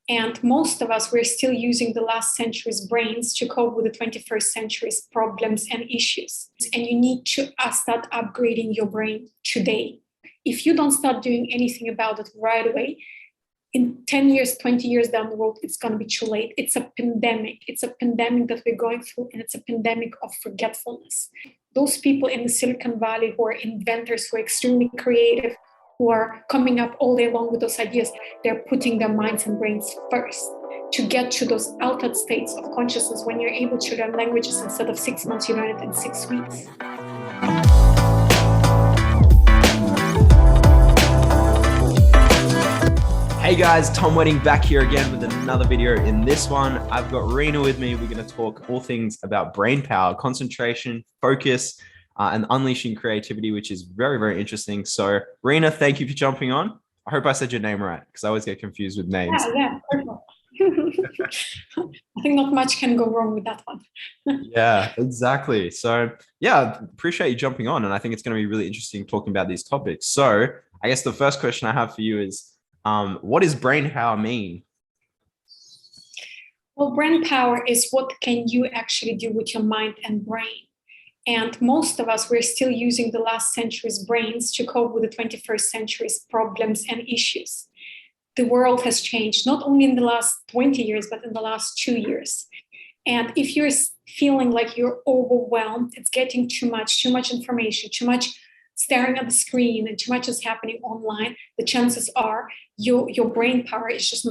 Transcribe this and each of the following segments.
And most of us, we're still using the last century's brains to cope with the 21st century's problems and issues. And you need to start upgrading your brain today. If you don't start doing anything about it right away, in 10 years, 20 years down the road, it's going to be too late. It's a pandemic. It's a pandemic that we're going through, and it's a pandemic of forgetfulness. Those people in the Silicon Valley who are inventors, who are extremely creative, who are coming up all day long with those ideas, they're putting their minds and brains first to get to those altered states of consciousness. When you're able to learn languages, instead of 6 months, you learn it in 6 weeks. Hey guys, Tom Wedding back here again with another video. In this one, I've got Rina with me. We're going to talk all things about brain power, concentration, focus, and unleashing creativity, which is very, very interesting. So Rina, thank you for jumping on. I hope I said your name right, because I always get confused with names. Yeah, I think not much can go wrong with that one. Yeah, exactly. So yeah, appreciate you jumping on. And I think it's going to be really interesting talking about these topics. So I guess the first question I have for you is, what does brain power mean? Well, brain power is what can you actually do with your mind and brain. And most of us, we're still using the last century's brains to cope with the 21st century's problems and issues. The world has changed, not only in the last 20 years, but in the last 2 years. And if you're feeling like you're overwhelmed, it's getting too much information, too much staring at the screen, and too much is happening online, the chances are your brain power is just,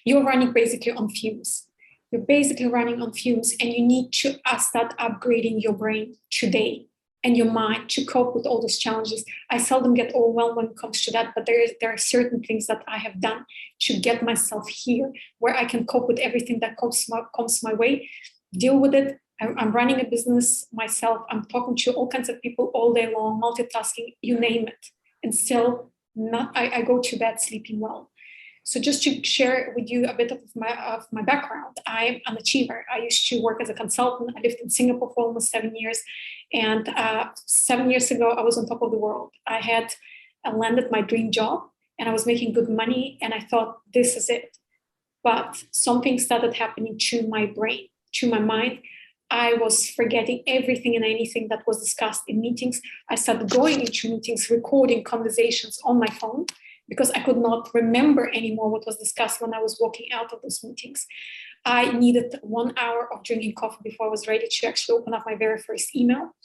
you're running basically on fumes. You're basically running on fumes, and you need to start upgrading your brain today and your mind to cope with all those challenges. I seldom get overwhelmed when it comes to that, but there are certain things that I have done to get myself here where I can cope with everything that comes my way, deal with it. I'm running a business myself. I'm talking to all kinds of people all day long, multitasking, you name it. And still, I go to bed sleeping well. So just to share with you a bit of my background, I'm an achiever. I used to work as a consultant. I lived in Singapore for almost 7 years. And 7 years ago, I was on top of the world. I had landed my dream job, and I was making good money. And I thought, this is it. But something started happening to my brain, to my mind. I was forgetting everything and anything that was discussed in meetings. I started going into meetings, recording conversations on my phone, because I could not remember anymore what was discussed when I was walking out of those meetings. I needed 1 hour of drinking coffee before I was ready to actually open up my very first email.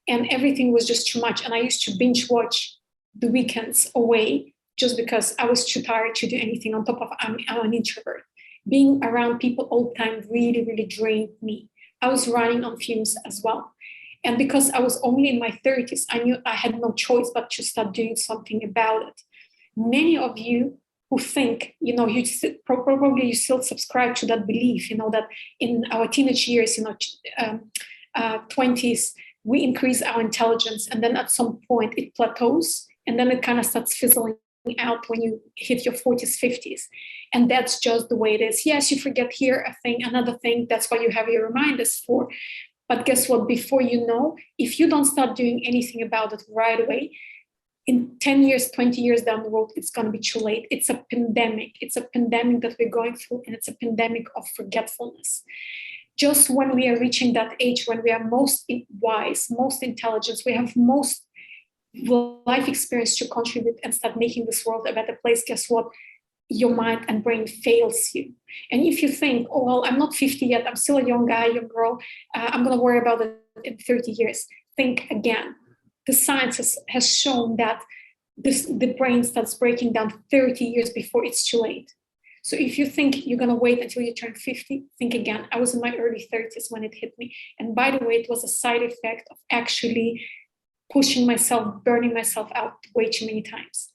And everything was just too much. And I used to binge watch the weekends away just because I was too tired to do anything. On top of I'm an introvert. Being around people all the time really, really drained me. I was running on fumes as well. And because I was only in my 30s, I knew I had no choice but to start doing something about it. Many of you who think, you still subscribe to that belief, that in our teenage years, 20s, we increase our intelligence, and then at some point it plateaus, and then it kind of starts fizzling out when you hit your 40s, 50s. And that's just the way it is. Yes, you forget here a thing, another thing. That's why you have your reminders for. But guess what? Before you know, if you don't start doing anything about it right away, in 10 years, 20 years down the road, it's going to be too late. It's a pandemic. It's a pandemic that we're going through, and it's a pandemic of forgetfulness. Just when we are reaching that age, when we are most wise, most intelligent, we have most life experience to contribute and start making this world a better place, guess what? Your mind and brain fails you. And if you think, oh, well, I'm not 50 yet, I'm still a young guy, young girl, I'm going to worry about it in 30 years. Think again. The science has shown that the brain starts breaking down 30 years before it's too late. So if you think you're going to wait until you turn 50, think again. I was in my early 30s when it hit me. And by the way, it was a side effect of actually pushing myself, burning myself out way too many times.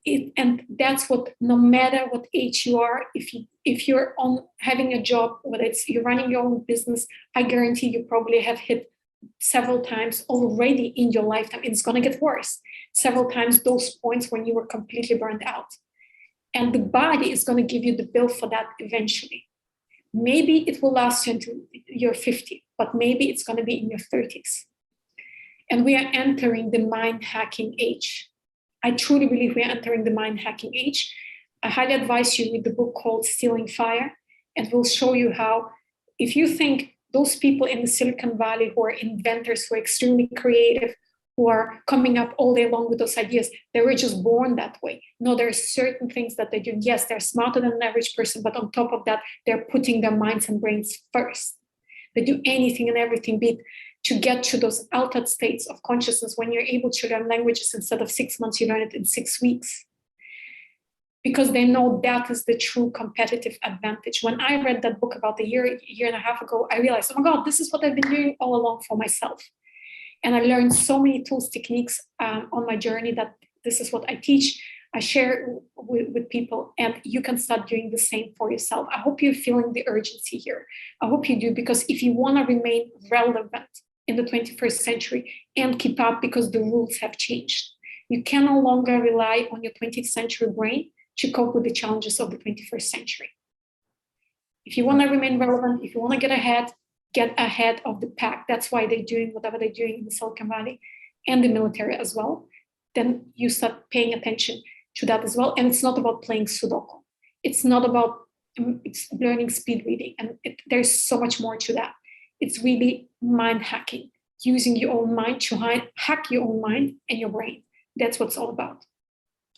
And that's what, no matter what age you are, if you're on having a job, whether it's you're running your own business, I guarantee you probably have hit several times already in your lifetime. It's going to get worse. Several times those points when you were completely burned out. And the body is going to give you the bill for that eventually. Maybe it will last you until you're 50, but maybe it's going to be in your 30s. And we are entering the mind hacking age. I truly believe we are entering the mind hacking age. I highly advise you read the book called Stealing Fire, and will show you how, if you think those people in the Silicon Valley who are inventors, who are extremely creative, who are coming up all day long with those ideas, they were just born that way. No, there are certain things that they do. Yes, they're smarter than an average person, but on top of that, they're putting their minds and brains first. They do anything and everything, be it to get to those altered states of consciousness. When you're able to learn languages, instead of 6 months, you learn it in 6 weeks. Because they know that is the true competitive advantage. When I read that book about a year and a half ago, I realized, oh my God, this is what I've been doing all along for myself. And I learned so many tools, techniques on my journey that this is what I teach. I share with people, and you can start doing the same for yourself. I hope you're feeling the urgency here. I hope you do, because if you want to remain relevant in the 21st century and keep up, because the rules have changed, you can no longer rely on your 20th century brain to cope with the challenges of the 21st century. If you want to remain relevant, if you want to get ahead of the pack, that's why they're doing whatever they're doing in the Silicon Valley and the military as well, then you start paying attention to that as well. And it's not about playing Sudoku. It's not about it's learning speed reading. And there's so much more to that. It's really mind hacking, using your own mind to hack your own mind and your brain. That's what it's all about.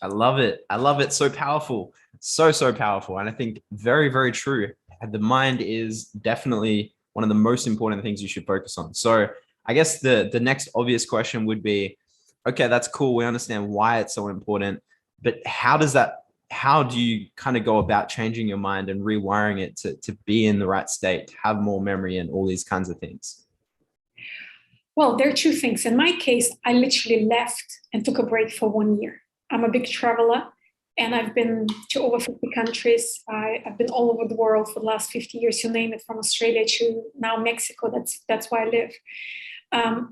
I love it. I love it. So powerful. So powerful. And I think very, very true. The mind is definitely one of the most important things you should focus on. So I guess the next obvious question would be, okay, that's cool. We understand why it's so important, but how do you kind of go about changing your mind and rewiring it to be in the right state, to have more memory and all these kinds of things? Well, there are two things. In my case, I literally left and took a break for 1 year. I'm a big traveler, and I've been to over 50 countries. I've been all over the world for the last 50 years, you name it, from Australia to now Mexico. That's where I live.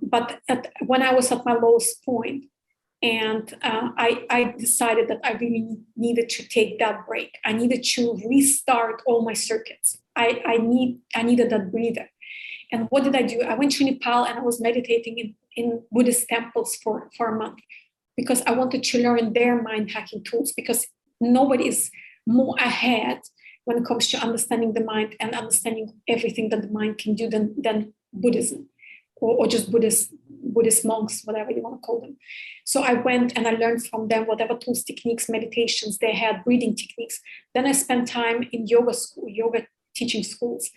But when I was at my lowest point, and I decided that I really needed to take that break. I needed to restart all my circuits. I needed that breather. And what did I do? I went to Nepal and I was meditating in Buddhist temples for a month, because I wanted to learn their mind hacking tools, because nobody is more ahead when it comes to understanding the mind and understanding everything that the mind can do than Buddhism or just Buddhist monks, whatever you want to call them. So I went and I learned from them whatever tools, techniques, meditations they had, breathing techniques. Then I spent time in yoga teaching schools.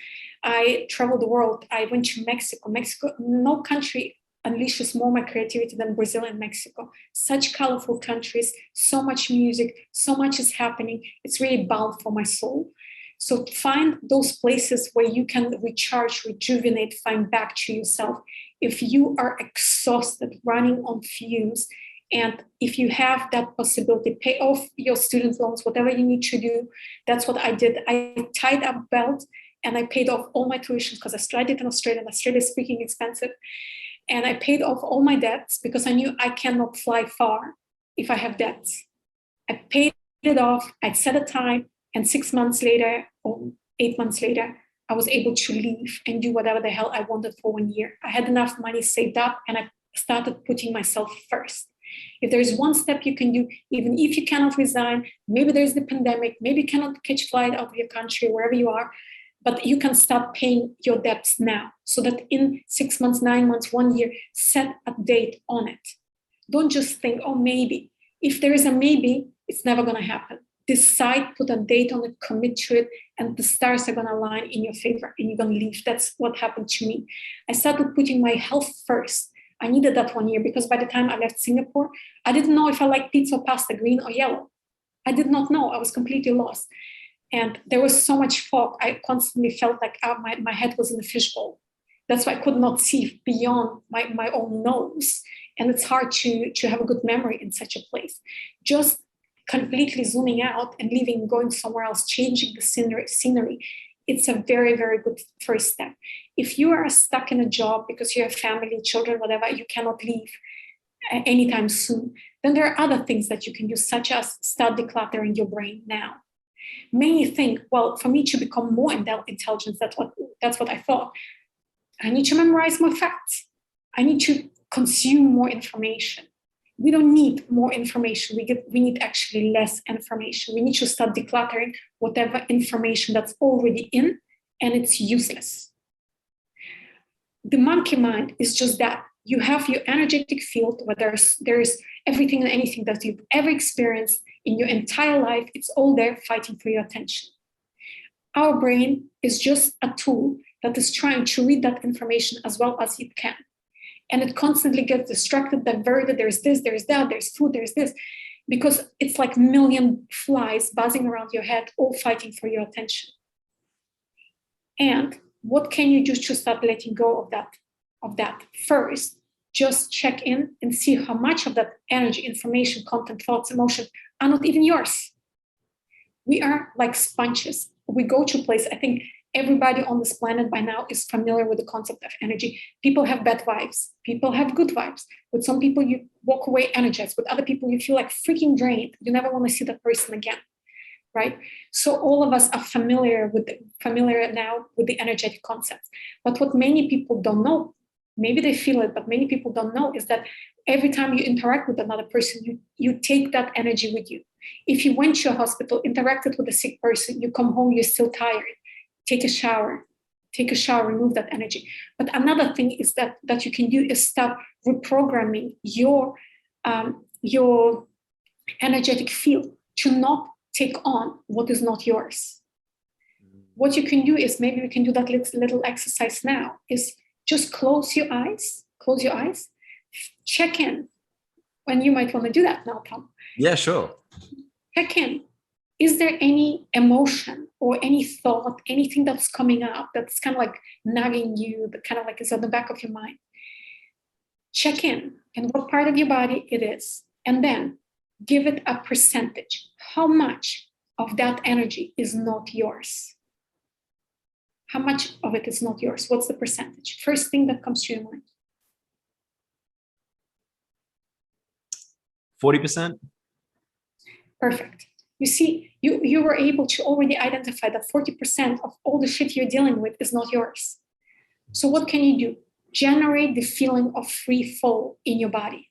I traveled the world. I went to Mexico. No country unleashes more my creativity than Brazil and Mexico. Such colorful countries, so much music, so much is happening. It's really balm for my soul. So find those places where you can recharge, rejuvenate, find back to yourself. If you are exhausted, running on fumes, and if you have that possibility, pay off your student loans, whatever you need to do. That's what I did. I tied up belt and I paid off all my tuition, because I studied in Australia, and Australia is freaking expensive. And I paid off all my debts, because I knew I cannot fly far if I have debts. I paid it off. I'd set a time, and 6 months later or 8 months later, I was able to leave and do whatever the hell I wanted for 1 year. I had enough money saved up, and I started putting myself first. If there is one step you can do, even if you cannot resign, maybe there's the pandemic, maybe you cannot catch flight out of your country, wherever you are, but you can start paying your debts now, so that in 6 months, 9 months, 1 year, set a date on it. Don't just think, oh, maybe. If there is a maybe, it's never going to happen. Decide, put a date on it, commit to it, and the stars are going to align in your favor, and you're going to leave. That's what happened to me. I started putting my health first. I needed that 1 year, because by the time I left Singapore, I didn't know if I liked pizza or pasta, green or yellow. I did not know. I was completely lost. And there was so much fog. I constantly felt like my head was in a fishbowl. That's why I could not see beyond my own nose. And it's hard to have a good memory in such a place. Just completely zooming out and leaving, going somewhere else, changing the scenery. It's a very, very good first step. If you are stuck in a job because you have family, children, whatever, you cannot leave anytime soon, then there are other things that you can do, such as start decluttering your brain now. Many think, well, for me to become more intelligent, that's what I thought. I need to memorize more facts. I need to consume more information. we don't need more information. We need actually less information. We need to start decluttering whatever information that's already in, and it's useless. The monkey mind is just that. You have your energetic field where there's everything and anything that you've ever experienced in your entire life. It's all there fighting for your attention. Our brain is just a tool that is trying to read that information as well as it can. And it constantly gets distracted, diverted. There's this, there's that, there's food, there's this, because it's like a million flies buzzing around your head, all fighting for your attention. And what can you do to start letting go of that? First, just check in and see how much of that energy, information, content, thoughts, emotions are not even yours. We are like sponges. We go to a place, I think everybody on this planet by now is familiar with the concept of energy. People have bad vibes. People have good vibes. With some people, you walk away energized. With other people, you feel like freaking drained. You never want to see that person again, right? So all of us are familiar now with the energetic concepts. But what many people don't know, maybe they feel it, but many people don't know, is that every time you interact with another person, you take that energy with you. If you went to a hospital, interacted with a sick person, you come home, you're still tired. Take a shower, remove that energy. But another thing is that you can do is start reprogramming your energetic field to not take on what is not yours. What you can do is, maybe we can do that little exercise now, is just close your eyes, check in. And you might want to do that now, Tom. Yeah, sure. Check in. Is there any emotion or any thought, anything that's coming up that's kind of like nagging you, that kind of like is at the back of your mind? Check in and what part of your body it is. And then give it a percentage. How much of that energy is not yours? How much of it is not yours? What's the percentage? First thing that comes to your mind. 40%. Perfect. You see, you were able to already identify that 40% of all the shit you're dealing with is not yours. So what can you do? Generate the feeling of free fall in your body.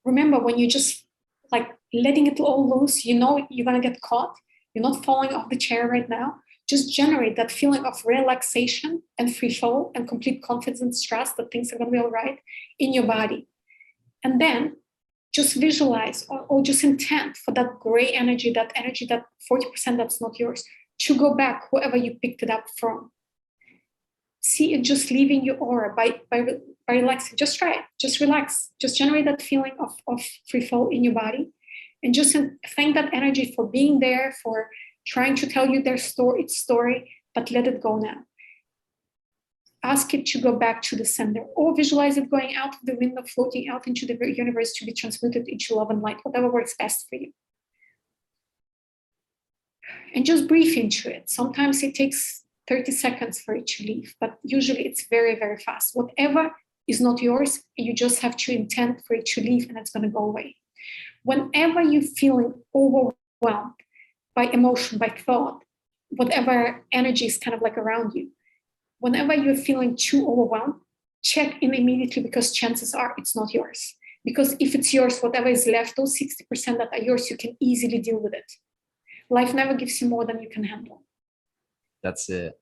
Remember, when you just like letting it all loose, you know you're going to get caught. You're not falling off the chair right now. Just generate that feeling of relaxation and free fall and complete confidence and trust that things are going to be all right in your body. And then just visualize or just intend for that gray energy, that 40% that's not yours, to go back wherever you picked it up from. See it just leaving your aura by relaxing. Just try it. Just relax. Just generate that feeling of free fall in your body. And just thank that energy for being there, for trying to tell you its story, but let it go now. Ask it to go back to the center, or visualize it going out of the window, floating out into the universe to be transmuted into love and light, whatever works best for you. And just breathe into it. Sometimes it takes 30 seconds for it to leave, but usually it's very, very fast. Whatever is not yours, you just have to intend for it to leave, and it's going to go away. Whenever you're feeling overwhelmed by emotion, by thought, whatever energy is kind of like around you, whenever you're feeling too overwhelmed, check in immediately, because chances are it's not yours. Because if it's yours, whatever is left, those 60% that are yours, you can easily deal with it. Life never gives you more than you can handle. That's it.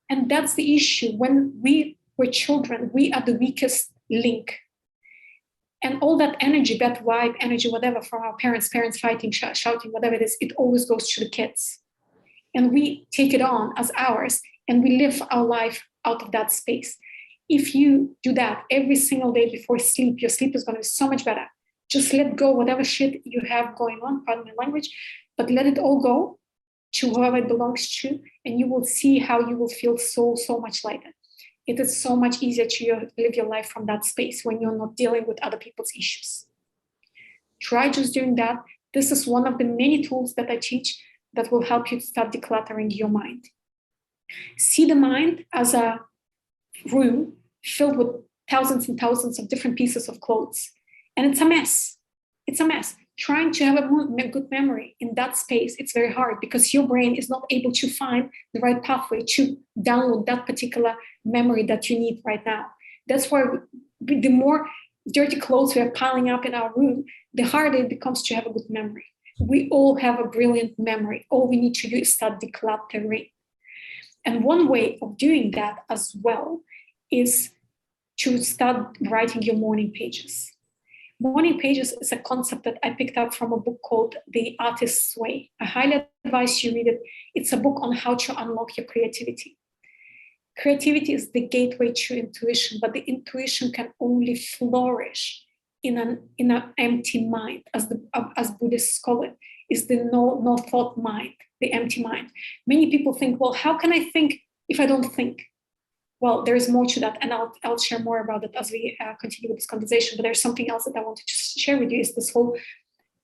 And that's the issue. When we were children, we are the weakest link. And all that energy, that vibe, energy, whatever, from our parents fighting, shouting, whatever it is, it always goes to the kids. And we take it on as ours, and we live our life out of that space. If you do that every single day before sleep, your sleep is going to be so much better. Just let go whatever shit you have going on, pardon my language, but let it all go to whoever it belongs to, and you will see how you will feel so much lighter. It is so much easier to live your life from that space when you're not dealing with other people's issues. Try just doing that. This is one of the many tools that I teach that will help you start decluttering your mind. See the mind as a room filled with thousands and thousands of different pieces of clothes. And it's a mess. It's a mess. Trying to have a good memory in that space, it's very hard because your brain is not able to find the right pathway to download that particular memory that you need right now. That's why the more dirty clothes we are piling up in our room, the harder it becomes to have a good memory. We all have a brilliant memory. All we need to do is start decluttering. And one way of doing that as well is to start writing your morning pages. Morning pages is a concept that I picked up from a book called The Artist's Way. I highly advise you read it. It's a book on how to unlock your creativity. Creativity is the gateway to intuition, but the intuition can only flourish in an empty mind, as Buddhists call it, is the no thought mind, the empty mind. Many people think, well, how can I think if I don't think? Well, there is more to that, and I'll share more about it as we continue with this conversation. But there's something else that I wanted to share with you, is this whole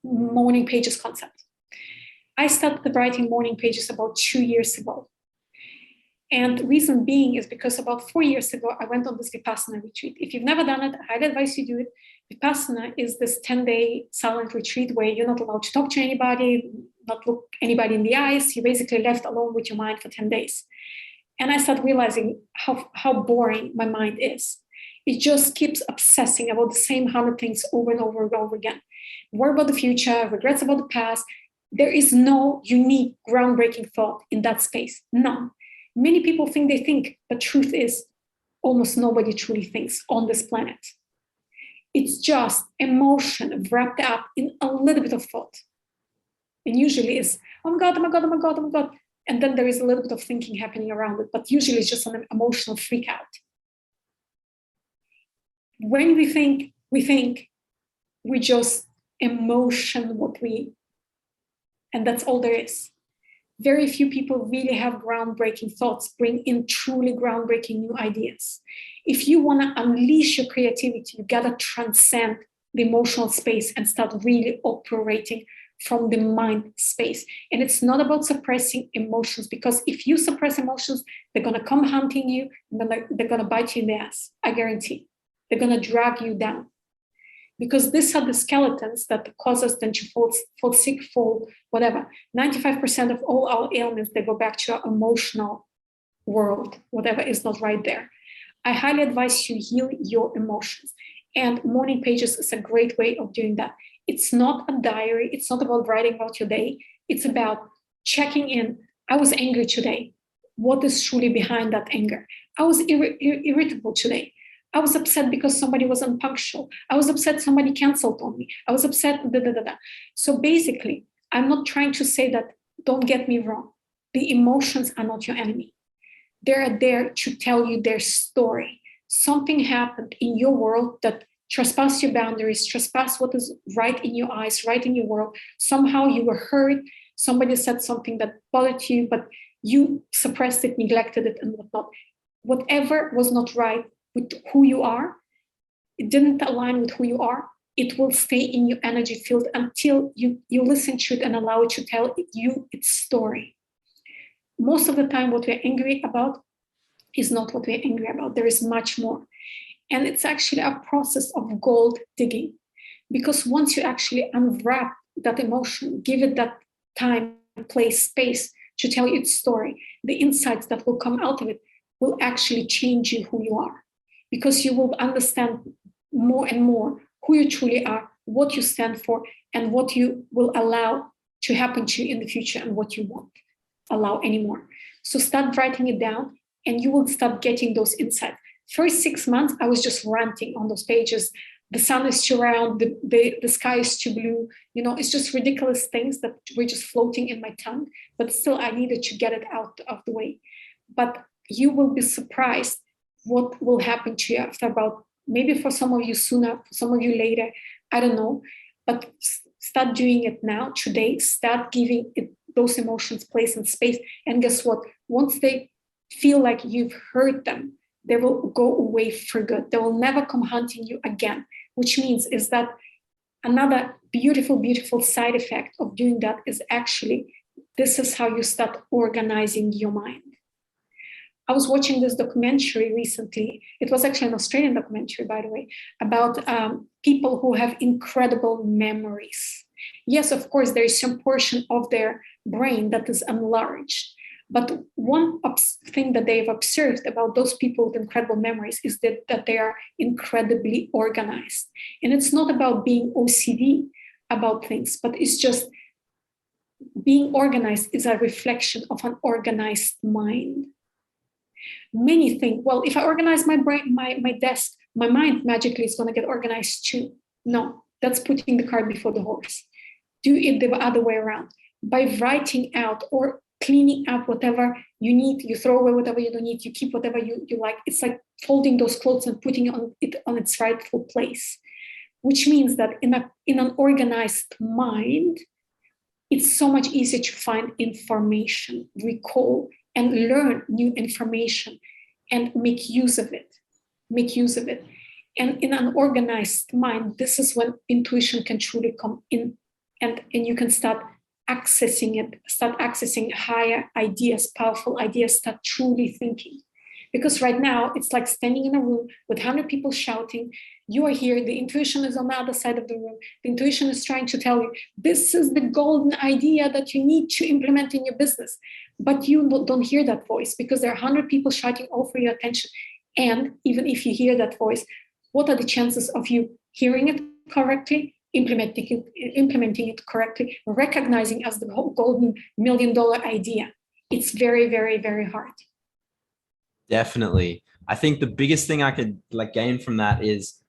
morning pages concept. I started writing morning pages about 2 years ago. And the reason being is because about 4 years ago, I went on this Vipassana retreat. If you've never done it, I highly advise you do it. Vipassana is this 10-day silent retreat where you're not allowed to talk to anybody, not look anybody in the eyes. You're basically left alone with your mind for 10 days. And I started realizing how boring my mind is. It just keeps obsessing about the same 100 things over and over and over again. Worry about the future, regrets about the past. There is no unique, groundbreaking thought in that space. None. Many people think they think, but truth is, almost nobody truly thinks on this planet. It's just emotion wrapped up in a little bit of thought. And usually it's, oh my God, oh my God, oh my God, oh my God. And then there is a little bit of thinking happening around it, but usually it's just an emotional freak out. When we think, we just emotion and that's all there is. Very few people really have groundbreaking thoughts, bring in truly groundbreaking new ideas. If you want to unleash your creativity, you got to transcend the emotional space and start really operating from the mind space. And it's not about suppressing emotions, because if you suppress emotions, they're going to come hunting you, and then they're going to bite you in the ass. I guarantee. They're going to drag you down. Because these are the skeletons that cause us then to fall sick, fall whatever. 95% of all our ailments, they go back to our emotional world, whatever is not right there. I highly advise you heal your emotions. And morning pages is a great way of doing that. It's not a diary. It's not about writing about your day. It's about checking in. I was angry today. What is truly behind that anger? I was irritable today. I was upset because somebody was unpunctual. I was upset somebody canceled on me. I was upset, So basically, I'm not trying to say that, don't get me wrong, the emotions are not your enemy. They're there to tell you their story. Something happened in your world that trespassed your boundaries, trespassed what is right in your eyes, right in your world. Somehow you were hurt. Somebody said something that bothered you, but you suppressed it, neglected it, and whatnot. Whatever was not right with who you are, it didn't align with who you are, it will stay in your energy field until you listen to it and allow it to tell you its story. Most of the time, what we're angry about is not what we're angry about. There is much more. And it's actually a process of gold digging. Because once you actually unwrap that emotion, give it that time, place, space to tell you its story, the insights that will come out of it will actually change you who you are. Because you will understand more and more who you truly are, what you stand for, and what you will allow to happen to you in the future and what you won't allow anymore. So start writing it down and you will start getting those insights. First 6 months, I was just ranting on those pages. The sun is too round, the sky is too blue. It's just ridiculous things that were just floating in my tongue, but still I needed to get it out of the way. But you will be surprised what will happen to you after about, maybe for some of you sooner, for some of you later, I don't know, but start doing it now, today, start giving it those emotions place and space. And guess what? Once they feel like you've heard them, they will go away for good. They will never come hunting you again, which means is that another beautiful, beautiful side effect of doing that is actually, this is how you start organizing your mind. I was watching this documentary recently. It was actually an Australian documentary, by the way, about people who have incredible memories. Yes, of course, there is some portion of their brain that is enlarged. But one thing that they've observed about those people with incredible memories is that they are incredibly organized. And it's not about being OCD about things, but it's just being organized is a reflection of an organized mind. Many think, well, if I organize my brain, my desk, my mind magically is going to get organized too. No, that's putting the cart before the horse. Do it the other way around. By writing out or cleaning up whatever you need, you throw away whatever you don't need, you keep whatever you like. It's like folding those clothes and putting it on its rightful place, which means that in an organized mind, it's so much easier to find information, recall, and learn new information and make use of it. And in an organized mind, this is when intuition can truly come in, and you can start accessing higher ideas, powerful ideas, start truly thinking. Because right now, it's like standing in a room with 100 people shouting, you are here, the intuition is on the other side of the room. The intuition is trying to tell you, this is the golden idea that you need to implement in your business. But you don't hear that voice because there are 100 people shouting all for your attention. And even if you hear that voice, what are the chances of you hearing it correctly, implementing it correctly, recognizing as the golden $1 million idea? It's very, very, very hard. Definitely. I think the biggest thing I could gain from that is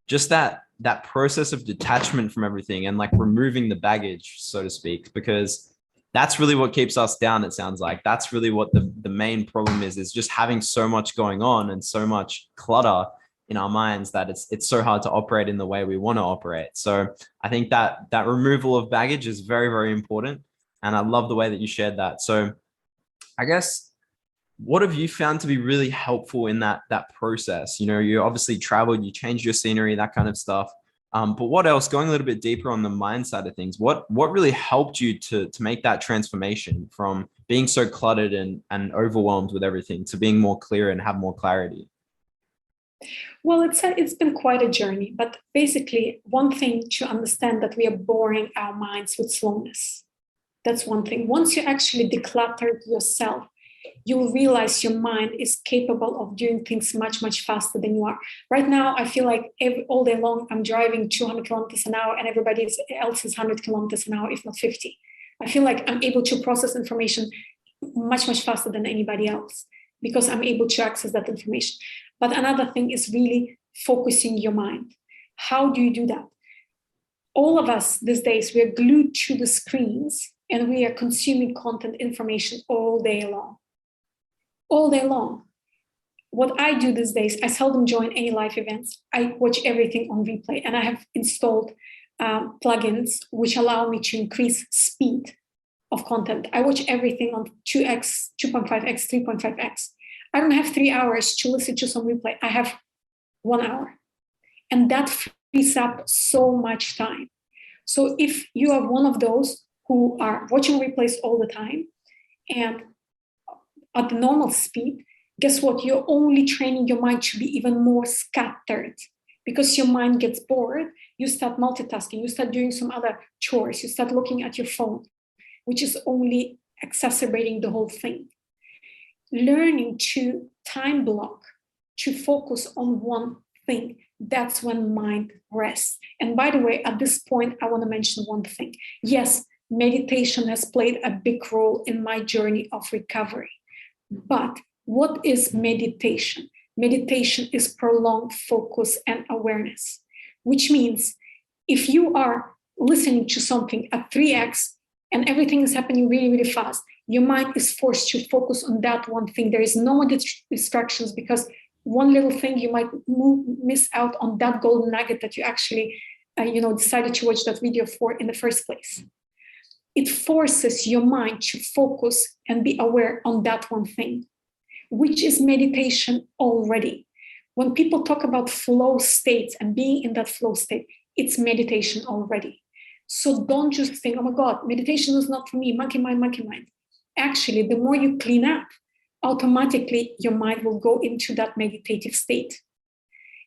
just that process of detachment from everything and removing the baggage, so to speak, because that's really what keeps us down. It sounds like that's really what the main problem is just having so much going on and so much clutter in our minds that it's so hard to operate in the way we want to operate. So I think that removal of baggage is very, very important. And I love the way that you shared that. So I guess, what have you found to be really helpful in that process? You obviously traveled, you changed your scenery, that kind of stuff. But what else, going a little bit deeper on the mind side of things, what really helped you to make that transformation from being so cluttered and overwhelmed with everything to being more clear and have more clarity? Well, it's been quite a journey, but basically one thing to understand that we are boring our minds with slowness. That's one thing. Once you actually declutter yourself, you will realize your mind is capable of doing things much, much faster than you are. Right now, I feel like all day long, I'm driving 200 kilometers an hour and everybody else is 100 kilometers an hour, if not 50. I feel like I'm able to process information much, much faster than anybody else because I'm able to access that information. But another thing is really focusing your mind. How do you do that? All of us these days, we are glued to the screens and we are consuming content, information all day long. All day long. What I do these days, I seldom join any live events. I watch everything on replay, and I have installed plugins which allow me to increase speed of content. I watch everything on 2x, 2.5x, 3.5x. I don't have 3 hours to listen to some replay. I have 1 hour. And that frees up so much time. So if you are one of those who are watching replays all the time and at the normal speed, guess what? You're only training your mind to be even more scattered because your mind gets bored. You start multitasking, you start doing some other chores, you start looking at your phone, which is only exacerbating the whole thing. Learning to time block, to focus on one thing, that's when mind rests. And by the way, at this point, I want to mention one thing. Yes, meditation has played a big role in my journey of recovery. But what is meditation? Meditation is prolonged focus and awareness, which means if you are listening to something at 3x and everything is happening really, really fast, your mind is forced to focus on that one thing. There is no more distractions because one little thing you might miss out on that golden nugget that you actually decided to watch that video for in the first place. It forces your mind to focus and be aware on that one thing, which is meditation already. When people talk about flow states and being in that flow state, it's meditation already. So don't just think, oh my God, meditation is not for me, monkey mind, monkey mind. Actually, the more you clean up, automatically your mind will go into that meditative state.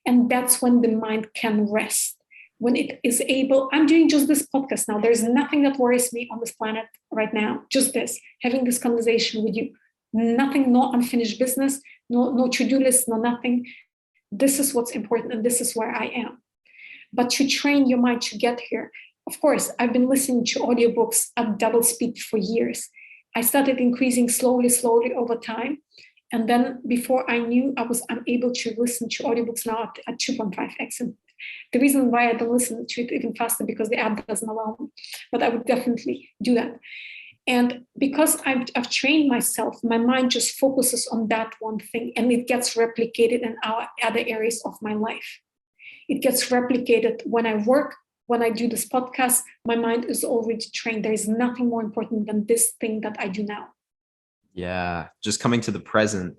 And that's when the mind can rest. When it is able, I'm doing just this podcast now. There's nothing that worries me on this planet right now, just this, having this conversation with you. Nothing, no unfinished business, no to-do list, no nothing. This is what's important, and this is where I am. But to train your mind to get here, of course, I've been listening to audiobooks at double speed for years. I started increasing slowly over time. And then before I knew, I'm able to listen to audiobooks now at 2.5x. And the reason why I don't listen to it even faster, because the app doesn't allow me, but I would definitely do that. And because I've trained myself, my mind just focuses on that one thing, and it gets replicated in other areas of my life. It gets replicated when I work, when I do this podcast. My mind is already trained. There is nothing more important than this thing that I do now. Yeah, just coming to the present.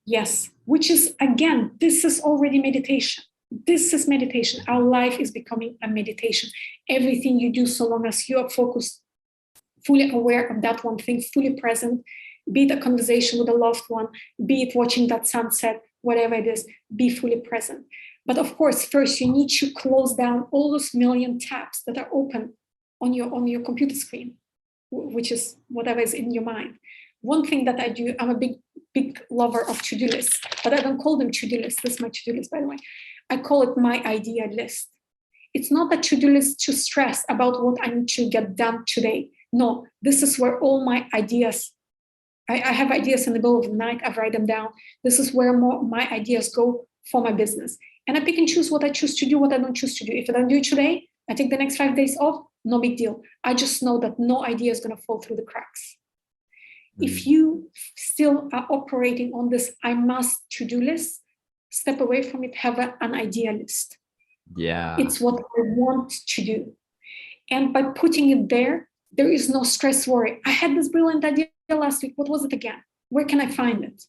Yes, which is, again, this is already meditation. This is meditation. Our life is becoming a meditation. Everything you do, so long as you are focused, fully aware of that one thing, fully present, be it a conversation with a loved one, be it watching that sunset, whatever it is, be fully present. But of course, first you need to close down all those million tabs that are open on your computer screen, which is whatever is in your mind. One thing that I do, I'm a big lover of to-do lists, but I don't call them to-do lists. This is my to-do list, by the way. I call it my idea list. It's not a to-do list to stress about what I need to get done today. No, this is where all my ideas, I have ideas in the middle of the night, I write them down. This is where my ideas go for my business. And I pick and choose what I choose to do, what I don't choose to do. If I don't do it today, I take the next 5 days off, no big deal. I just know that no idea is going to fall through the cracks. If you still are operating on this I must to-do list, step away from it, have an idea list. Yeah. It's what I want to do. And by putting it there is no stress, worry. I had this brilliant idea last week. What was it again? Where can I find it?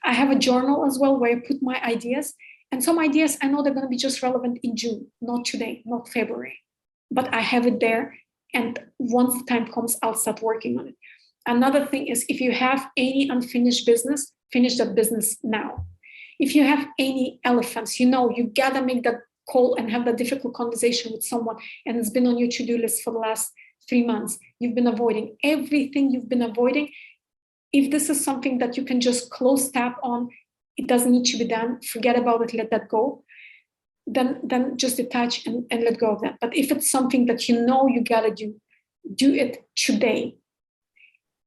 I have a journal as well where I put my ideas. And some ideas, I know they're going to be just relevant in June, not today, not February. But I have it there. And once the time comes, I'll start working on it. Another thing is, if you have any unfinished business, finish that business now. If you have any elephants, you got to make that call and have that difficult conversation with someone, and it's been on your to-do list for the last 3 months. You've been avoiding everything you've been avoiding. If this is something that you can just close tap on, it doesn't need to be done, forget about it, let that go, then just detach and let go of that. But if it's something that you gotta do it today.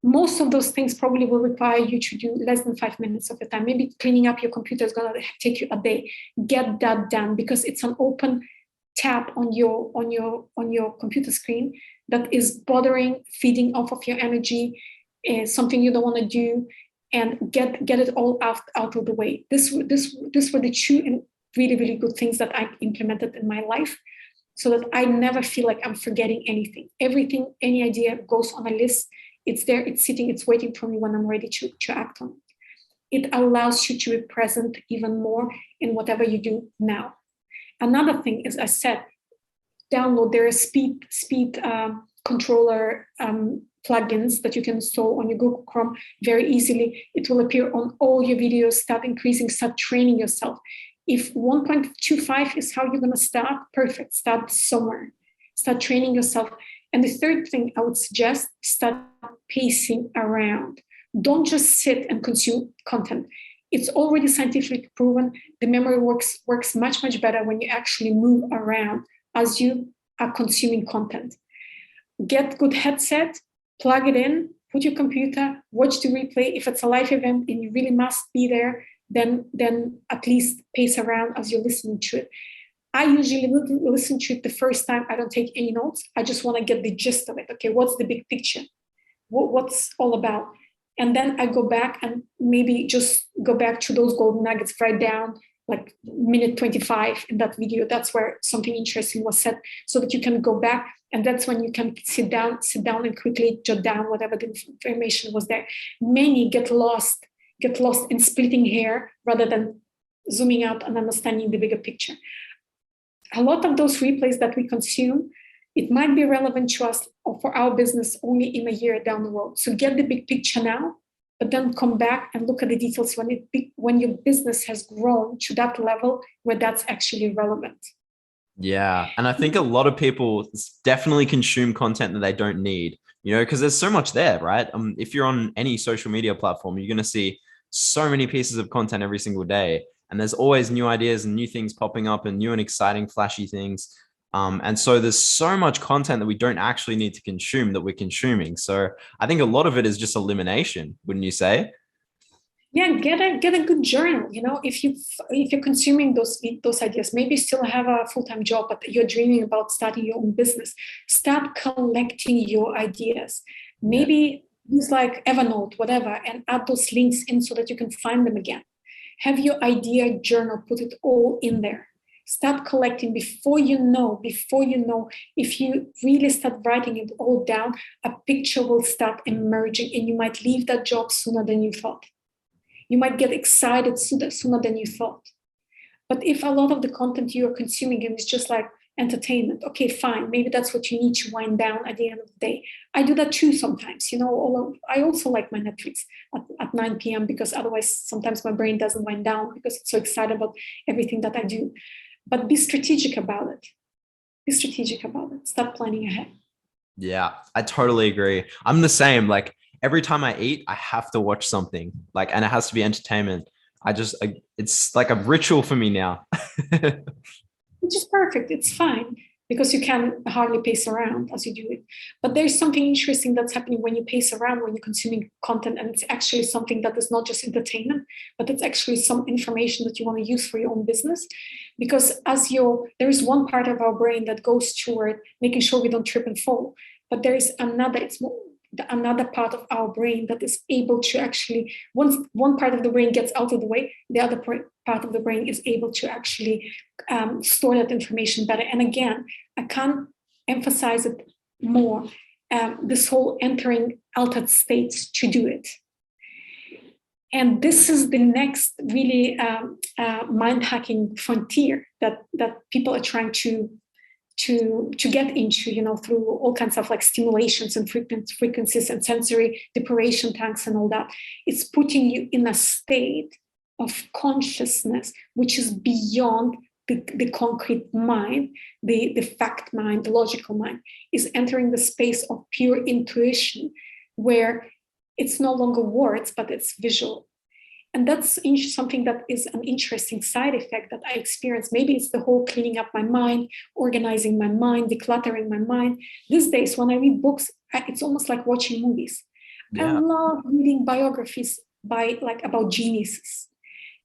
Most of those things probably will require you to do less than 5 minutes of your time. Maybe cleaning up your computer is gonna take you a day. Get that done, because it's an open tab on your computer screen that is bothering, feeding off of your energy, something you don't want to do, and get it all out of the way. This were the two really, really good things that I implemented in my life, so that I never feel like I'm forgetting anything. Everything, any idea goes on a list. It's there, it's sitting, it's waiting for me when I'm ready to act on it. It allows you to be present even more in whatever you do now. Another thing is, I said, download. There are speed controller plugins that you can install on your Google Chrome very easily. It will appear on all your videos. Start increasing, start training yourself. If 1.25 is how you're going to start, perfect. Start somewhere. Start training yourself. And the third thing I would suggest, start pacing around. Don't just sit and consume content. It's already scientifically proven. The memory works much, much better when you actually move around as you are consuming content. Get good headset, plug it in, put your computer, watch the replay. If it's a live event and you really must be there, then at least pace around as you're listening to it. I usually listen to it the first time. I don't take any notes. I just want to get the gist of it. Okay, what's the big picture? What's all about? And then I go back and maybe just go back to those golden nuggets, write down like minute 25 in that video. That's where something interesting was said, so that you can go back. And that's when you can sit down and quickly jot down whatever the information was there. Many get lost in splitting hair rather than zooming out and understanding the bigger picture. A lot of those replays that we consume, it might be relevant to us or for our business only in a year down the road. So get the big picture now, but then come back and look at the details when your business has grown to that level where that's actually relevant. Yeah. And I think a lot of people definitely consume content that they don't need. because there's so much there, right? If you're on any social media platform, you're going to see so many pieces of content every single day. And there's always new ideas and new things popping up and new and exciting, flashy things. And so there's so much content that we don't actually need to consume that we're consuming. So I think a lot of it is just elimination, wouldn't you say? Yeah, get a good journal. If you're consuming those ideas, maybe you still have a full-time job, but you're dreaming about starting your own business. Start collecting your ideas. Yeah. Maybe use like Evernote, whatever, and add those links in so that you can find them again. Have your idea journal, put it all in there. Start collecting before you know, if you really start writing it all down, a picture will start emerging and you might leave that job sooner than you thought. You might get excited sooner than you thought. But if a lot of the content you are consuming is just like entertainment, okay, fine. Maybe that's what you need to wind down at the end of the day. I do that too sometimes. I also like my Netflix at 9 p.m. because otherwise sometimes my brain doesn't wind down because it's so excited about everything that I do. But be strategic about it. Be strategic about it. Start planning ahead. Yeah, I totally agree. I'm the same. Like every time I eat, I have to watch something and it has to be entertainment. It's like a ritual for me now. Which is perfect. It's fine because you can hardly pace around as you do it. But there's something interesting that's happening when you pace around, when you're consuming content, and it's actually something that is not just entertainment, but it's actually some information that you want to use for your own business. Because there is one part of our brain that goes toward making sure we don't trip and fall, but there is another part of our brain that is able to actually, once one part of the brain gets out of the way, the other part of the brain is able to actually store that information better. And again, I can't emphasize it more, this whole entering altered states to do it. And this is the next really mind-hacking frontier that people are trying to get into, through all kinds of like stimulations and frequencies and sensory deprivation tanks and all that. It's putting you in a state of consciousness which is beyond the concrete mind, the fact mind, the logical mind, is entering the space of pure intuition where it's no longer words, but it's visual. And that's something that is an interesting side effect that I experience. Maybe it's the whole cleaning up my mind, organizing my mind, decluttering my mind. These days, when I read books, it's almost like watching movies. Yeah. I love reading biographies about geniuses.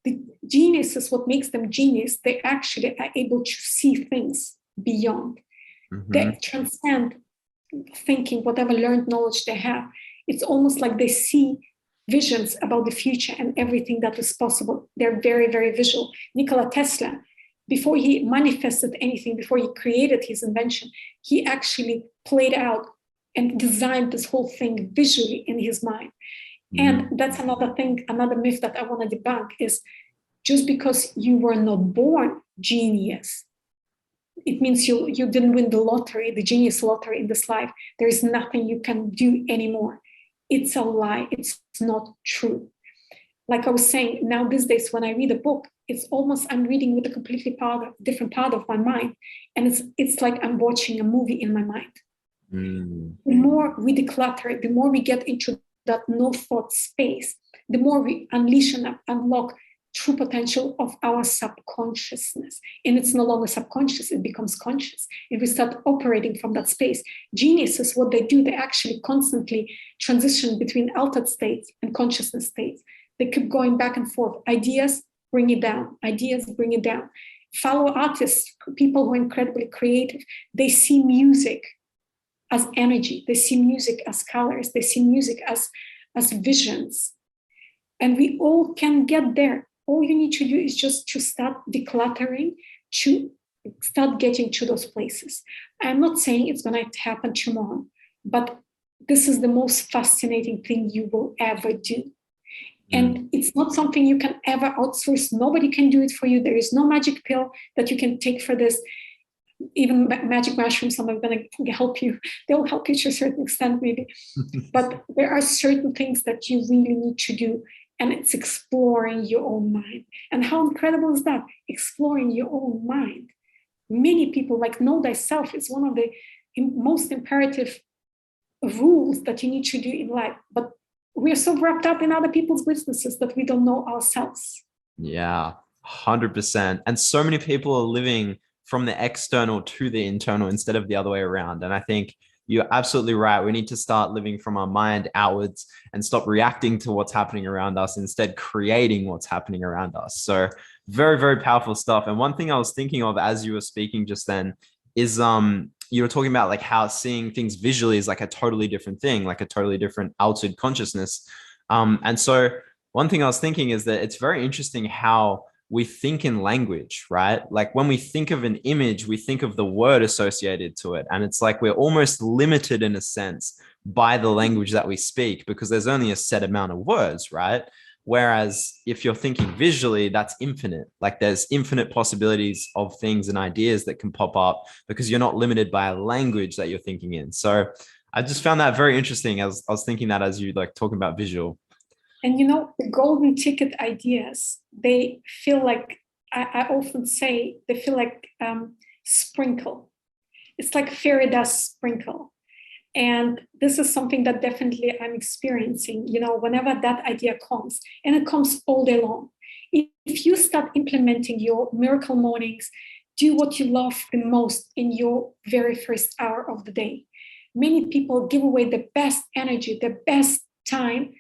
The geniuses, what makes them genius, they actually are able to see things beyond. Mm-hmm. They transcend thinking, whatever learned knowledge they have. It's almost like they see visions about the future and everything that is possible. They're very, very visual. Nikola Tesla, before he manifested anything, before he created his invention, he actually played out and designed this whole thing visually in his mind. And that's another thing, another myth that I want to debunk is just because you were not born genius, it means you didn't win the lottery, the genius lottery in this life. There is nothing you can do anymore. It's a lie. It's not true. Like I was saying, now these days when I read a book, it's almost I'm reading with a completely different part of my mind. And it's like I'm watching a movie in my mind. The more we declutter, the more we get into that no thought space, the more we unleash and unlock true potential of our subconsciousness. And it's no longer subconscious, it becomes conscious. If we start operating from that space, geniuses, what they do, they actually constantly transition between altered states and consciousness states. They keep going back and forth. Ideas, bring it down. Ideas, bring it down. Follow artists, people who are incredibly creative. They see music as energy. They see music as colors. They see music as visions. And we all can get there. All you need to do is just to start decluttering, to start getting to those places. I'm not saying it's going to happen tomorrow, but this is the most fascinating thing you will ever do. And it's not something you can ever outsource. Nobody can do it for you. There is no magic pill that you can take for this. Even magic mushrooms, some are going to help you. They'll help you to a certain extent, maybe. But there are certain things that you really need to do. And it's exploring your own mind. And how incredible is that? Exploring your own mind. Many people know thyself is one of the most imperative rules that you need to do in life, but we're so wrapped up in other people's businesses that we don't know ourselves. Yeah, 100%. And so many people are living from the external to the internal instead of the other way around. And I think you're absolutely right. We need to start living from our mind outwards and stop reacting to what's happening around us, instead creating what's happening around us. So very, very powerful stuff. And one thing I was thinking of as you were speaking just then is you were talking about like how seeing things visually is like a totally different thing, like a totally different altered consciousness. And so one thing I was thinking is that it's very interesting how we think in language, right? Like when we think of an image, we think of the word associated to it. And it's like we're almost limited in a sense by the language that we speak because there's only a set amount of words, right? Whereas if you're thinking visually, that's infinite. Like there's infinite possibilities of things and ideas that can pop up because you're not limited by a language that you're thinking in. So I just found that very interesting. I was thinking that as you like talking about visual. And you know, the golden ticket ideas, they feel like, I often say, they feel like sprinkle. It's like fairy dust sprinkle. And this is something that definitely I'm experiencing, you know, whenever that idea comes, and it comes all day long. If you start implementing your miracle mornings, do what you love the most in your very first hour of the day. Many people give away the best energy, the best time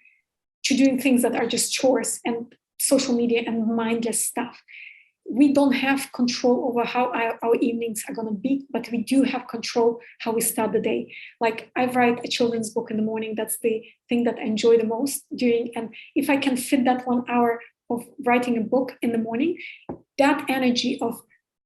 to doing things that are just chores and social media and mindless stuff. We don't have control over how our evenings are going to be, but we do have control how we start the day. Like I write a children's book in the morning. That's the thing that I enjoy the most doing. And if I can fit that 1 hour of writing a book in the morning, that energy,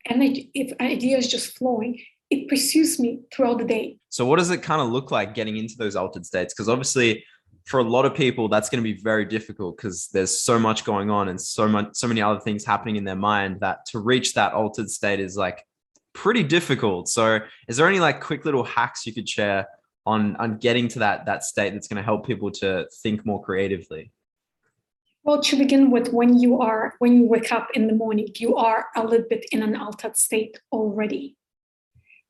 if ideas just flowing, it pursues me throughout the day. So what does it kind of look like getting into those altered states? Because obviously for a lot of people, that's going to be very difficult because there's so much going on and so many other things happening in their mind that to reach that altered state is like pretty difficult. So is there any like quick little hacks you could share on getting to that state that's going to help people to think more creatively? Well, to begin with, when you wake up in the morning, you are a little bit in an altered state already.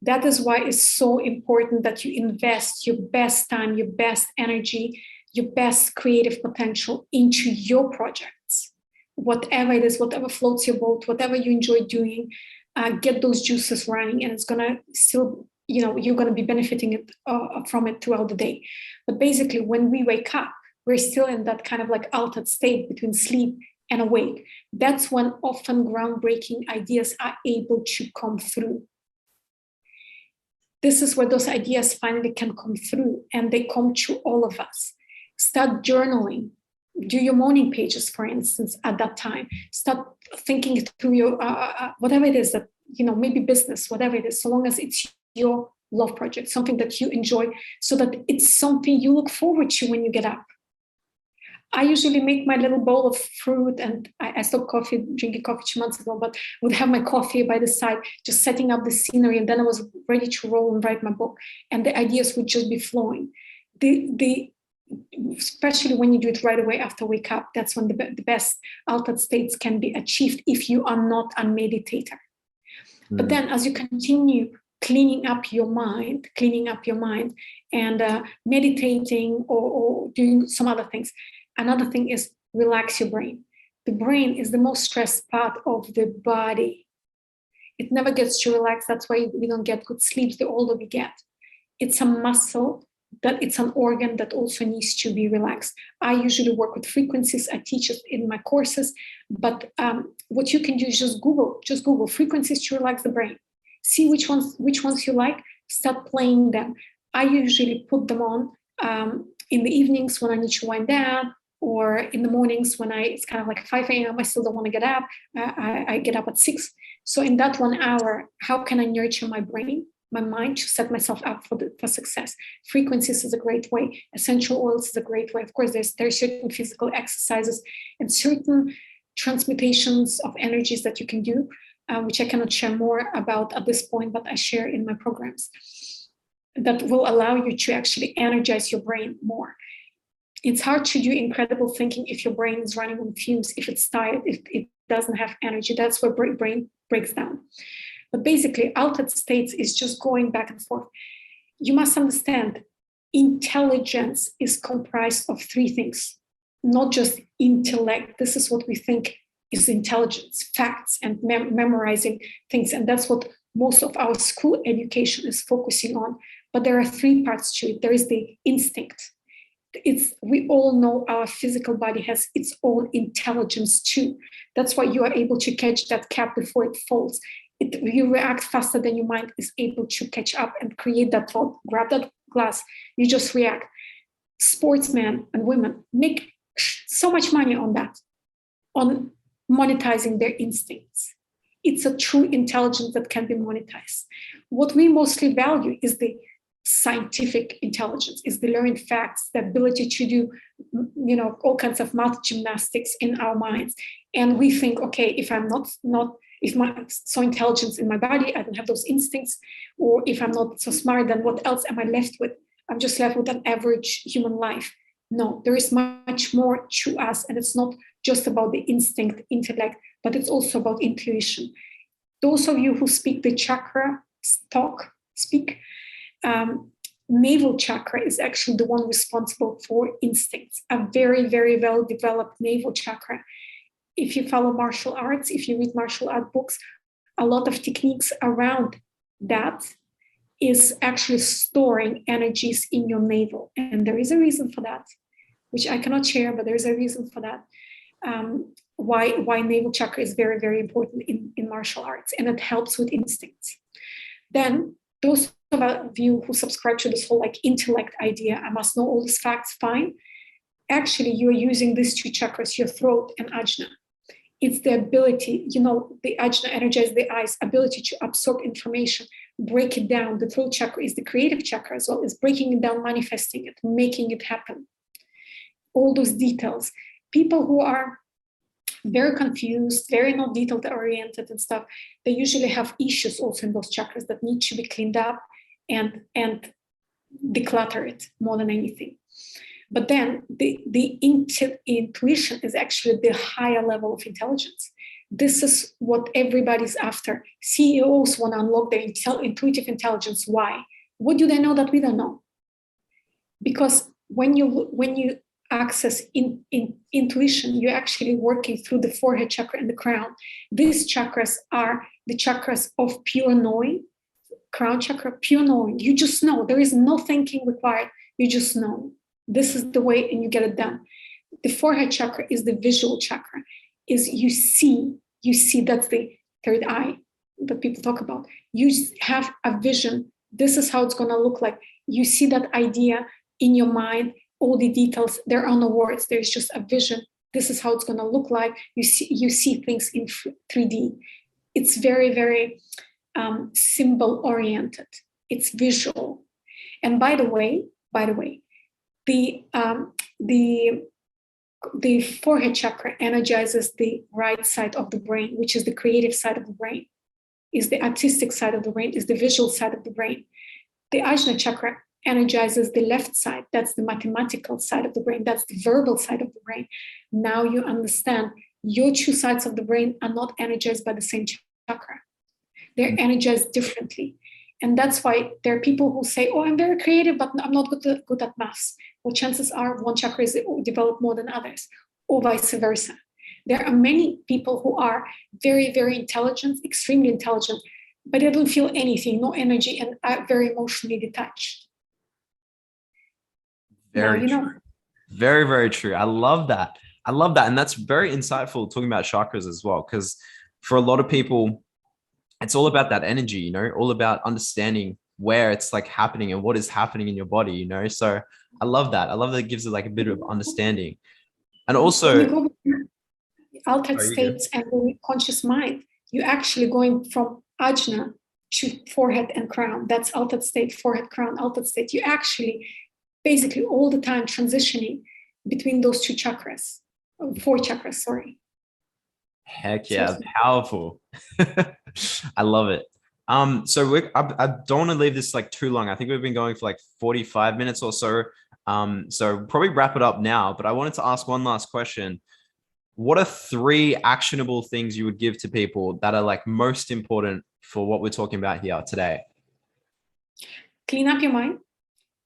That is why it's so important that you invest your best time, your best energy, your best creative potential into your projects. Whatever it is, whatever floats your boat, whatever you enjoy doing, get those juices running, and it's gonna still, you know, you're gonna be benefiting from it throughout the day. But basically, when we wake up, we're still in that kind of like altered state between sleep and awake. That's when often groundbreaking ideas are able to come through. This is where those ideas finally can come through, and they come to all of us. Start journaling. Do your morning pages, for instance, at that time. Start thinking through your, whatever it is that, you know, maybe business, whatever it is, so long as it's your love project, something that you enjoy, so that it's something you look forward to when you get up. I usually make my little bowl of fruit, and I stopped drinking coffee 2 months ago, but would have my coffee by the side, just setting up the scenery, and then I was ready to roll and write my book, and the ideas would just be flowing. Especially when you do it right away after wake up, that's when the best altered states can be achieved if you are not a meditator. But then as you continue cleaning up your mind and meditating or doing some other things, another thing is relax your brain. The brain is the most stressed part of the body. It never gets to relax. That's why we don't get good sleep the older we get. It's a muscle, that it's an organ that also needs to be relaxed. I usually work with frequencies. I teach it in my courses, but what you can do is just Google frequencies to relax the brain. See which ones you like, start playing them. I usually put them on in the evenings when I need to wind down, or in the mornings when it's kind of like 5 a.m. I still don't want to get up. I get up at 6. So in that 1 hour, how can I nurture my brain, my mind, to set myself up for success? Frequencies is a great way. Essential oils is a great way. Of course, there's certain physical exercises and certain transmutations of energies that you can do, which I cannot share more about at this point, but I share in my programs, that will allow you to actually energize your brain more. It's hard to do incredible thinking if your brain is running on fumes, if it's tired, if it doesn't have energy. That's where brain breaks down. But basically, altered states is just going back and forth. You must understand, intelligence is comprised of three things, not just intellect. This is what we think is intelligence, facts, and memorizing things. And that's what most of our school education is focusing on. But there are three parts to it. There is the instinct. We all know our physical body has its own intelligence too. That's why you are able to catch that cat before it falls. You react faster than your mind is able to catch up and create that thought. Grab that glass, you just react. Sportsmen and women make so much money on that, on monetizing their instincts. It's a true intelligence that can be monetized. What we mostly value is the scientific intelligence, is the learned facts, the ability to do, all kinds of math gymnastics in our minds. And we think, okay, if I'm not if I'm so intelligent in my body, I don't have those instincts, or if I'm not so smart, then what else am I left with? I'm just left with an average human life. No, there is much more to us, and it's not just about the instinct, intellect, but it's also about intuition. Those of you who speak the chakra speak, navel chakra is actually the one responsible for instincts, a very, very well-developed navel chakra. If you follow martial arts, if you read martial art books, a lot of techniques around that is actually storing energies in your navel. And there is a reason for that, which I cannot share, but there's a reason for that. Why navel chakra is very, very important in martial arts, and it helps with instincts. Then those of you who subscribe to this whole intellect idea, I must know all these facts, fine. Actually, you are using these two chakras, your throat and ajna. It's the ability, the ajna energizes the eyes, ability to absorb information, break it down. The throat chakra is the creative chakra as well, is breaking it down, manifesting it, making it happen. All those details. People who are very confused, very not detail oriented and stuff, they usually have issues also in those chakras that need to be cleaned up and declutter it more than anything. But then the intuition is actually the higher level of intelligence. This is what everybody's after. CEOs want to unlock their intuitive intelligence. Why? What do they know that we don't know? Because when you access intuition, you're actually working through the forehead chakra and the crown. These chakras are the chakras of pure knowing. Crown chakra, pure knowing. You just know. There is no thinking required. You just know. This is the way, and you get it done. The forehead chakra is the visual chakra. Is you see, that's the third eye that people talk about. You have a vision. This is how it's going to look like. You see that idea in your mind, all the details, there are no words. There's just a vision. This is how it's going to look like. You see things in 3D. It's very, very symbol oriented. It's visual. And by the way, the forehead chakra energizes the right side of the brain, which is the creative side of the brain, is the artistic side of the brain, is the visual side of the brain. The ajna chakra energizes the left side. That's the mathematical side of the brain. That's the verbal side of the brain. Now you understand your two sides of the brain are not energized by the same chakra. They're energized differently. And that's why there are people who say, oh, I'm very creative, but I'm not good at maths. Well, chances are one chakra is developed more than others, or vice versa. There are many people who are very, very intelligent, extremely intelligent, but they don't feel anything, no energy, and are very emotionally detached. Very true. Very, very true. I love that. And that's very insightful talking about chakras as well, because for a lot of people, it's all about that energy, all about understanding where it's happening and what is happening in your body, So I love that. I love that it gives it a bit of understanding. And also altered states and the conscious mind, you're actually going from ajna to forehead and crown. That's altered state, forehead, crown, altered state. You actually basically all the time transitioning between those two chakras, 4 chakras, sorry. Heck yeah, powerful. I love it. So I don't want to leave this too long. I think we've been going for 45 minutes or so. So probably wrap it up now, but I wanted to ask one last question. What are 3 actionable things you would give to people that are most important for what we're talking about here today? Clean up your mind.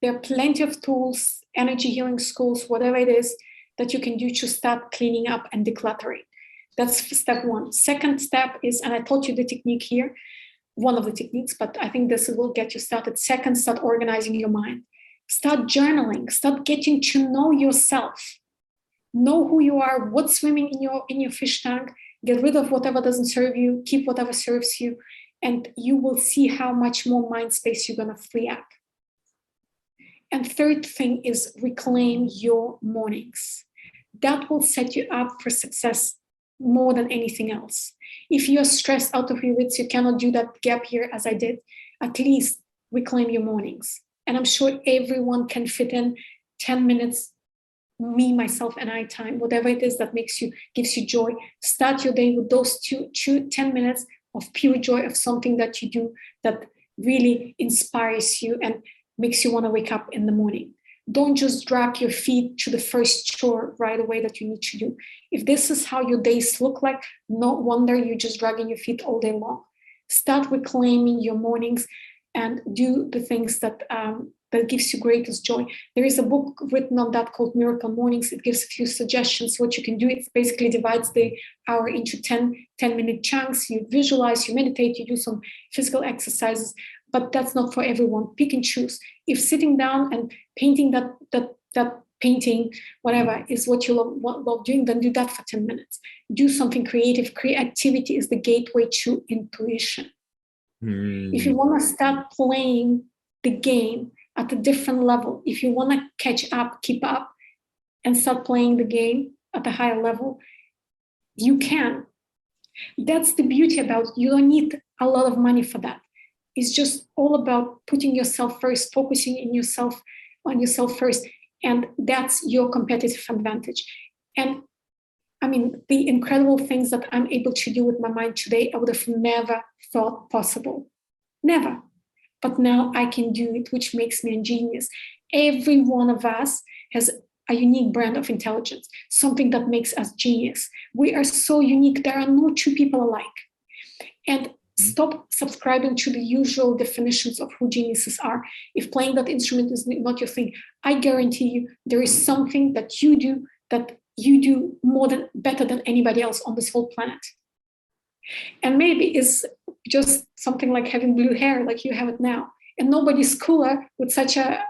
There are plenty of tools, energy healing schools, whatever it is that you can do to start cleaning up and decluttering. That's step one. Second step is, and I taught you the technique here, one of the techniques, but I think this will get you started. Second, start organizing your mind. Start journaling. Start getting to know yourself. Know who you are, what's swimming in your fish tank. Get rid of whatever doesn't serve you. Keep whatever serves you. And you will see how much more mind space you're going to free up. And third thing is reclaim your mornings. That will set you up for success more than anything else. If you're stressed out of your wits, you cannot do that gap year as I did, at least reclaim your mornings. And I'm sure everyone can fit in 10 minutes, me, myself, and I time, whatever it is that gives you joy. Start your day with those 10 minutes of pure joy of something that you do that really inspires you and makes you want to wake up in the morning. Don't just drag your feet to the first chore right away that you need to do. If this is how your days look like, no wonder you're just dragging your feet all day long. Start reclaiming your mornings and do the things that gives you greatest joy. There is a book written on that called Miracle Mornings. It gives a few suggestions what you can do. It basically divides the hour into 10-minute chunks. You visualize, you meditate, you do some physical exercises, but that's not for everyone. Pick and choose. If sitting down and painting that painting, whatever, is what you love doing, then do that for 10 minutes. Do something creative. Creativity is the gateway to intuition. If you want to start playing the game at a different level, if you want to catch up, keep up, and start playing the game at a higher level, you can. That's the beauty about it. You don't need a lot of money for that. It's just all about putting yourself first, focusing on yourself first, and that's your competitive advantage. And I mean, the incredible things that I'm able to do with my mind today, I would have never thought possible. Never. But now I can do it, which makes me a genius. Every one of us has a unique brand of intelligence, something that makes us genius. We are so unique. There are no two people alike. And stop subscribing to the usual definitions of who geniuses are. If playing that instrument is not your thing, I guarantee you there is something that you do better than anybody else on this whole planet. And maybe it's just something like having blue hair like you have it now. And nobody's cooler with such a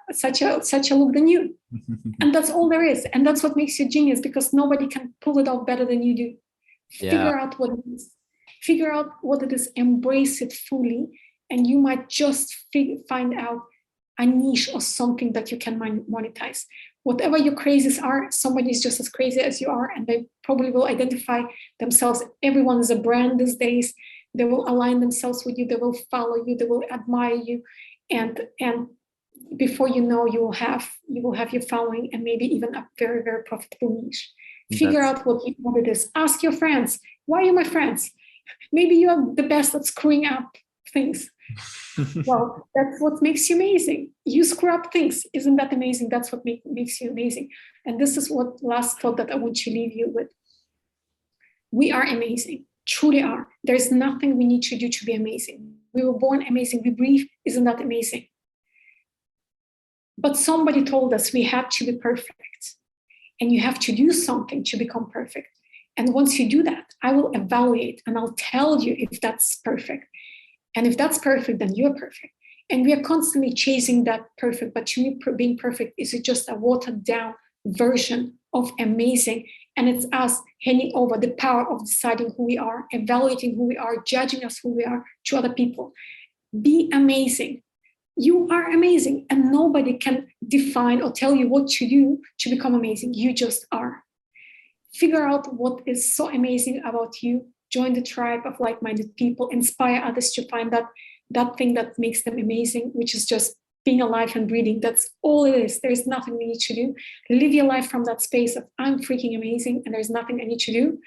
look than you. And that's all there is. And that's what makes you genius, because nobody can pull it off better than you do. Figure out what it is. Figure out what it is, embrace it fully, and you might just find out a niche or something that you can monetize. Whatever your crazes are, somebody is just as crazy as you are, and they probably will identify themselves. Everyone is a brand these days. They will align themselves with you. They will follow you. They will admire you, and before you know, you will have your following and maybe even a very, very profitable niche. Figure out what it is. Ask your friends. Why are you my friends? Maybe you are the best at screwing up things. Well, that's what makes you amazing. You screw up things. Isn't that amazing? That's what makes you amazing. And this is what last thought that I want to leave you with. We are amazing, truly are. There's nothing we need to do to be amazing. We were born amazing. We breathe. Isn't that amazing? But somebody told us we had to be perfect. And you have to do something to become perfect. And once you do that, I will evaluate and I'll tell you if that's perfect. And if that's perfect, then you're perfect. And we are constantly chasing that perfect. But to me, being perfect is just a watered down version of amazing. And it's us handing over the power of deciding who we are, evaluating who we are, judging us who we are to other people. Be amazing. You are amazing. And nobody can define or tell you what to do to become amazing. You just are. Figure out what is so amazing about you. Join the tribe of like-minded people. Inspire others to find that thing that makes them amazing, which is just being alive and breathing. That's all it is. There's nothing we need to do. Live your life from that space of I'm freaking amazing and there's nothing I need to do.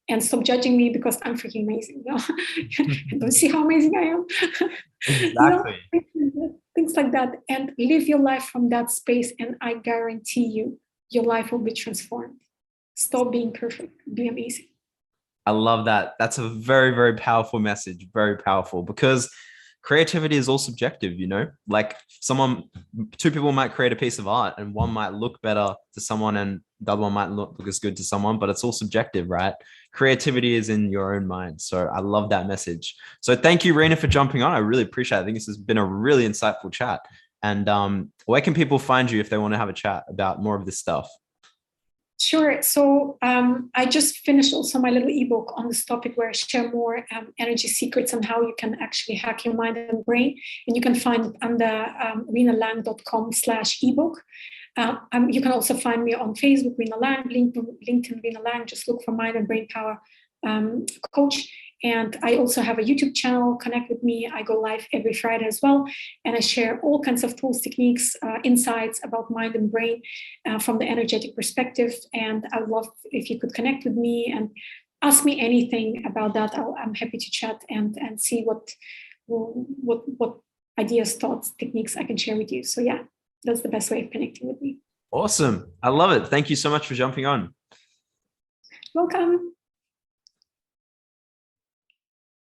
And stop judging me because I'm freaking amazing. You know? Don't see how amazing I am. Exactly. You know, things like that. And live your life from that space. And I guarantee you, your life will be transformed. Stop being perfect. Be amazing. I love that. That's a very, very powerful message. Very powerful, because creativity is all subjective, you know, like two people might create a piece of art and one might look better to someone and the other one might look as good to someone, but it's all subjective, right? Creativity is in your own mind. So I love that message. So thank you, Rina, for jumping on. I really appreciate it. I think this has been a really insightful chat. And where can people find you if they want to have a chat about more of this stuff? Sure. So I just finished also my little ebook on this topic where I share more energy secrets on how you can actually hack your mind and brain. And you can find it under rinalang.com/ebook. You can also find me on Facebook, Rina Lang, LinkedIn, Rina Lang. Just look for Mind and Brain Power Coach. And I also have a YouTube channel. Connect with me. I go live every Friday as well. And I share all kinds of tools, techniques, insights about mind and brain from the energetic perspective. And I would love if you could connect with me and ask me anything about that. I'm happy to chat and see what ideas, thoughts, techniques I can share with you. So yeah, that's the best way of connecting with me. Awesome. I love it. Thank you so much for jumping on. Welcome.